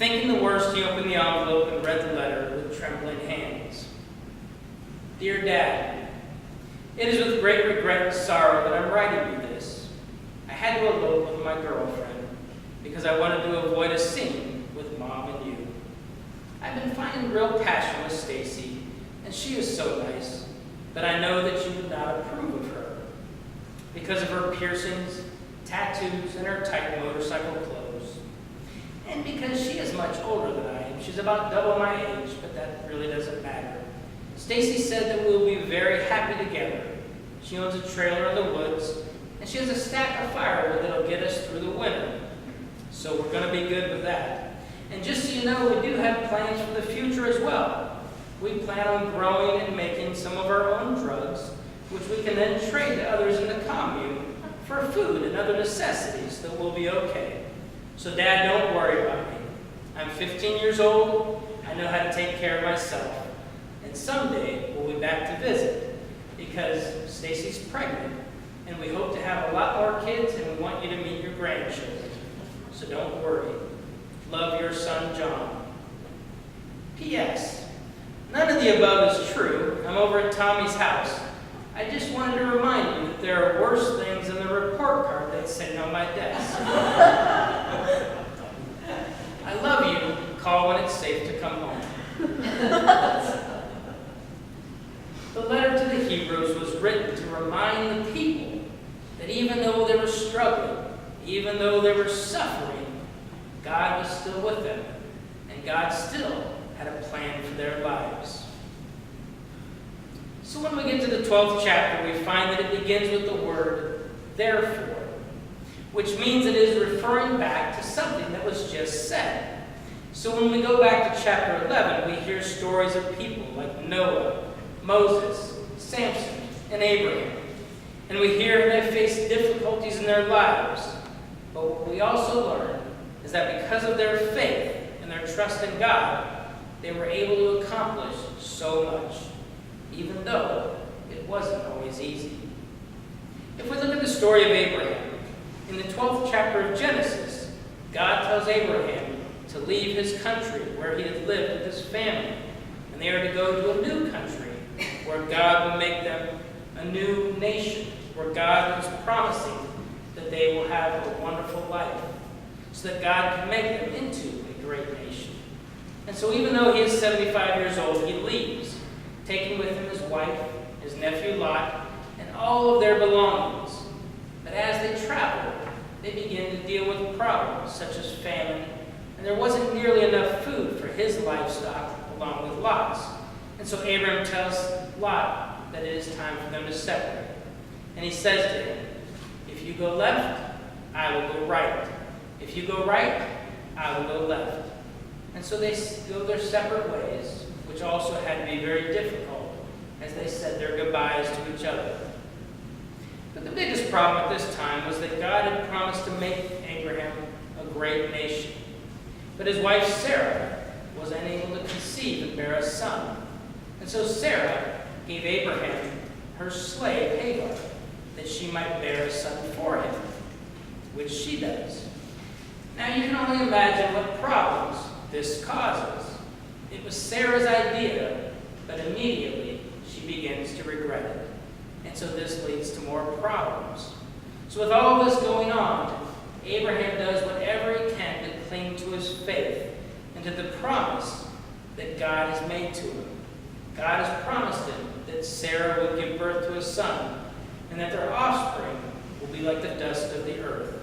Thinking the worst, he opened the envelope and read the letter with trembling hands. Dear Dad, it is with great regret and sorrow that I'm writing you this. I had to elope with my girlfriend because I wanted to avoid a scene with Mom and you. I've been finding real passion with Stacy, and she is so nice, but I know that you would not approve of her because of her piercings, tattoos, and her tight motorcycle clothes. And because she is much older than I am, she's about double my age, but that really doesn't matter. Stacy said that we will be very happy together. She owns a trailer in the woods, and she has a stack of firewood that'll get us through the winter. So we're going to be good with that. And just so you know, we do have plans for the future as well. We plan on growing and making some of our own drugs, which we can then trade to others in the commune for food and other necessities that will be okay. So Dad, don't worry about me. I'm 15 years old. I know how to take care of myself. And someday we'll be back to visit because Stacy's pregnant and we hope to have a lot more kids and we want you to meet your grandchildren. So don't worry. Love, your son, John. P.S. None of the above is true. I'm over at Tommy's house. I just wanted to remind you that there are worse things than the report card that's sitting on my desk. I love you. Call when it's safe to come home. The letter to the Hebrews was written to remind the people that even though they were struggling, even though they were suffering, God was still with them, and God still had a plan for their lives. So when we get to the 12th chapter, we find that it begins with the word therefore, which means it is referring back to something that was just said. So when we go back to chapter 11, we hear stories of people like Noah, Moses, Samson, and Abraham. And we hear they faced difficulties in their lives. But what we also learn is that because of their faith and their trust in God, they were able to accomplish so much, even though it wasn't always easy. If we look at the story of Abraham, in the 12th chapter of Genesis, God tells Abraham to leave his country where he had lived with his family, and they are to go to a new country where God will make them a new nation, where God is promising that they will have a wonderful life, so that God can make them into a great nation. And so even though he is 75 years old, he leaves, taking with him his wife, his nephew Lot, and all of their belongings. But as they travel, they begin to deal with problems such as famine, and there wasn't nearly enough food for his livestock along with Lot's. And so Abram tells Lot that it is time for them to separate. And he says to him, if you go left, I will go right. If you go right, I will go left. And so they go their separate ways, which also had to be very difficult as they said their goodbyes to each other. But the biggest problem at this time was that God had promised to make Abraham a great nation. But his wife Sarah was unable to conceive and bear a son. And so Sarah gave Abraham her slave Hagar, that she might bear a son for him, which she does. Now you can only imagine what problems this causes. It was Sarah's idea, but immediately she begins to regret it. And so this leads to more problems. So with all this going on, Abraham does whatever he can to cling to his faith and to the promise that God has made to him. God has promised him that Sarah would give birth to a son, and that their offspring will be like the dust of the earth.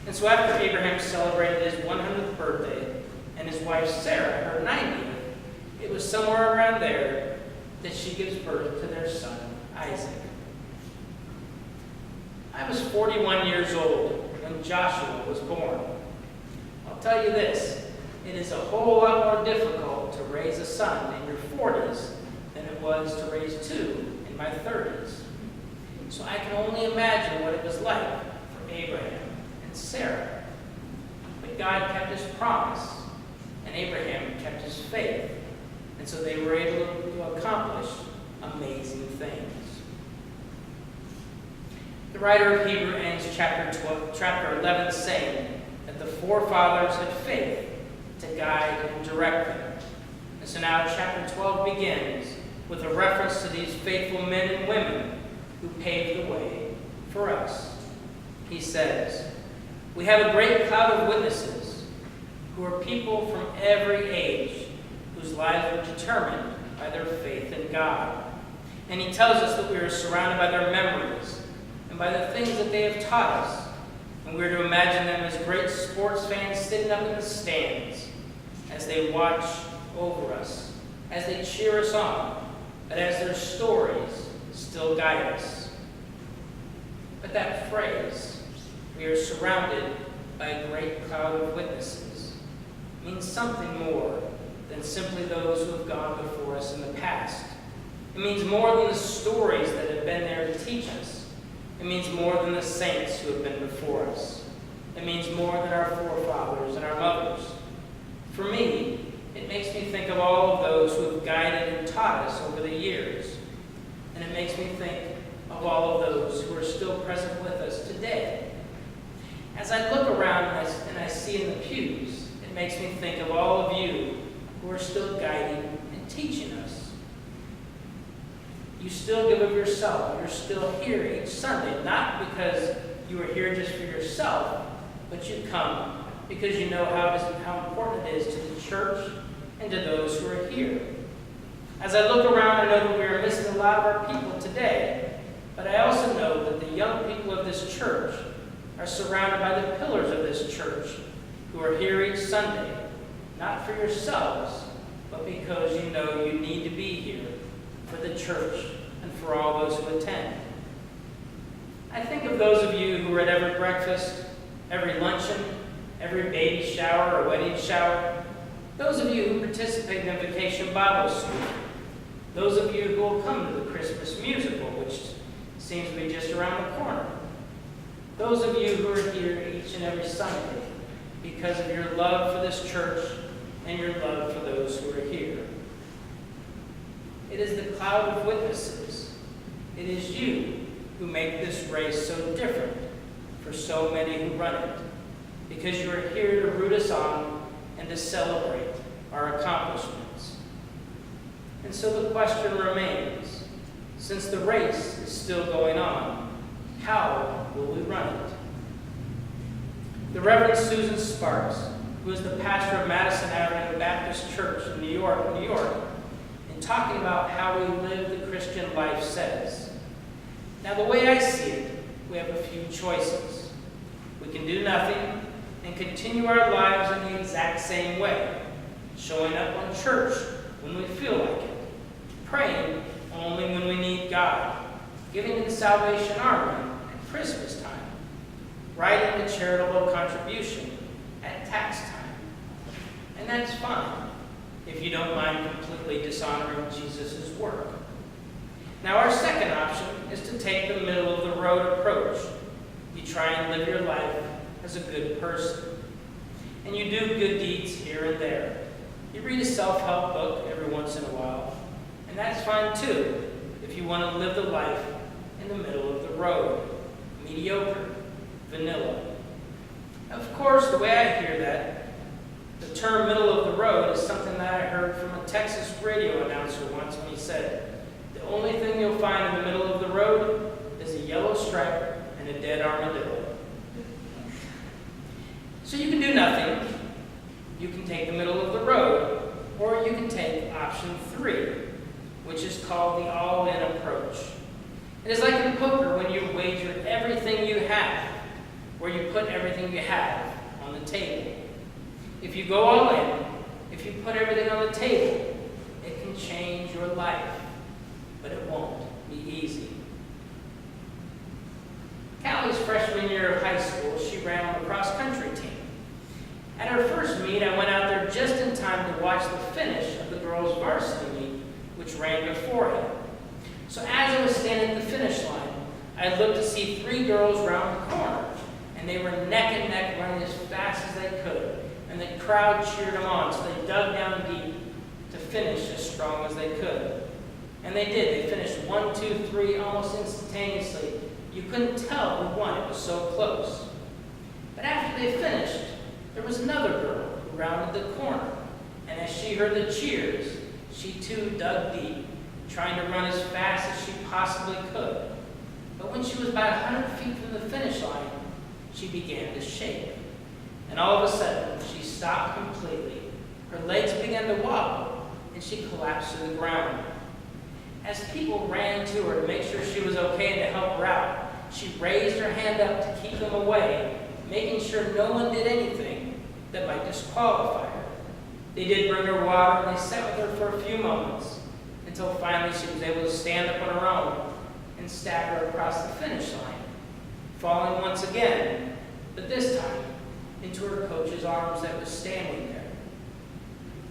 And so after Abraham celebrated his 100th birthday, and his wife Sarah her 90th, it was somewhere around there that she gives birth to their son, Isaac. I was 41 years old when Joshua was born. I'll tell you this, it is a whole lot more difficult to raise a son in your 40s than it was to raise two in my 30s. So I can only imagine what it was like for Abraham and Sarah. But God kept his promise, and Abraham kept his faith, and so they were able to accomplish amazing things. The writer of Hebrews ends chapter 11 saying that the forefathers had faith to guide and direct them. And so now chapter 12 begins with a reference to these faithful men and women who paved the way for us. He says, "We have a great cloud of witnesses who are people from every age whose lives were determined by their faith in God." And he tells us that we are surrounded by their memories and by the things that they have taught us. And we're to imagine them as great sports fans sitting up in the stands as they watch over us, as they cheer us on, but as their stories still guide us. But that phrase, "we are surrounded by a great cloud of witnesses," means something more than simply those who have gone before us in the past. It means more than the stories that have been there to teach us. It means more than the saints who have been before us. It means more than our forefathers and our mothers. For me, it makes me think of all of those who have guided and taught us over the years. And it makes me think of all of those who are still present with us today. As I look around and I see in the pews, it makes me think of all of you who are still guiding and teaching us. You still give of yourself. You're still here each Sunday, not because you are here just for yourself, but you come because you know how important it is to the church and to those who are here. As I look around, I know that we are missing a lot of our people today, but I also know that the young people of this church are surrounded by the pillars of this church who are here each Sunday, not for yourselves, but because you know you need to be here for the church and for all those who attend. I think of those of you who are at every breakfast, every luncheon, every baby shower or wedding shower, those of you who participate in Vacation Bible School, those of you who will come to the Christmas musical, which seems to be just around the corner, those of you who are here each and every Sunday because of your love for this church and your love for those who are here. It is the cloud of witnesses. It is you who make this race so different for so many who run it, because you are here to root us on and to celebrate our accomplishments. And so the question remains, since the race is still going on, how will we run it? The Reverend Susan Sparks, who is the pastor of Madison Avenue Baptist Church in New York, in talking about how we live the Christian life says, "Now the way I see it, we have a few choices. We can do nothing and continue our lives in the exact same way, showing up on church when we feel like it, praying only when we need God, giving to the Salvation Army at Christmas time, writing a charitable contribution at tax time. And that's fine, if you don't mind completely dishonoring Jesus' work. Now our second option is to take the middle-of-the-road approach. You try and live your life as a good person. And you do good deeds here and there. You read a self-help book every once in a while. And that's fine too, if you want to live the life in the middle of the road. Mediocre, vanilla. Of course, the way I hear that, the term middle of the road is something that I heard from a Texas radio announcer once when he said, "The only thing you'll find in the middle of the road is a yellow stripe and a dead armadillo." So you can do nothing. You can take the middle of the road, or you can take option 3, which is called the all-in approach. It is like in poker when you wager everything you have, where you put everything you have on the table. If you go all in, if you put everything on the table, it can change your life, but it won't be easy. Callie's freshman year of high school, she ran on the cross-country team. At our first meet, I went out there just in time to watch the finish of the girls' varsity meet, which ran beforehand. So as I was standing at the finish line, I looked to see 3 girls round the corner, and they were neck and neck running as fast as they could. And the crowd cheered them on, so they dug down deep to finish as strong as they could. And they did. They finished 1, 2, 3 almost instantaneously. You couldn't tell who won. It was so close. But after they finished, there was another girl who rounded the corner, and as she heard the cheers, she too dug deep, trying to run as fast as she possibly could. But when she was about 100 feet from the finish line, she began to shake. And all of a sudden, she stopped completely. Her legs began to wobble, and she collapsed to the ground. As people ran to her to make sure she was okay and to help her out, she raised her hand up to keep them away, making sure no one did anything that might disqualify her. They did bring her water, and they sat with her for a few moments, until finally she was able to stand up on her own and stagger across the finish line, falling once again, but this time into her coach's arms that was standing there.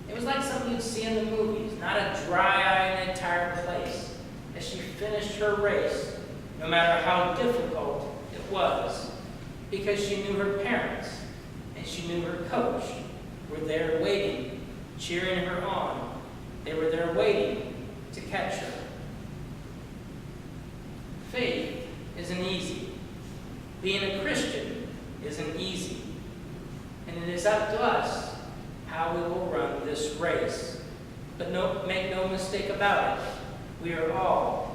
It was like something you'd see in the movies, not a dry eye in the entire place, as she finished her race, no matter how difficult it was, because she knew her parents and she knew her coach were there waiting, cheering her on. They were there waiting to catch her. Faith isn't easy. Being a Christian isn't easy. And it is up to us how we will run this race. But make no mistake about it, we are all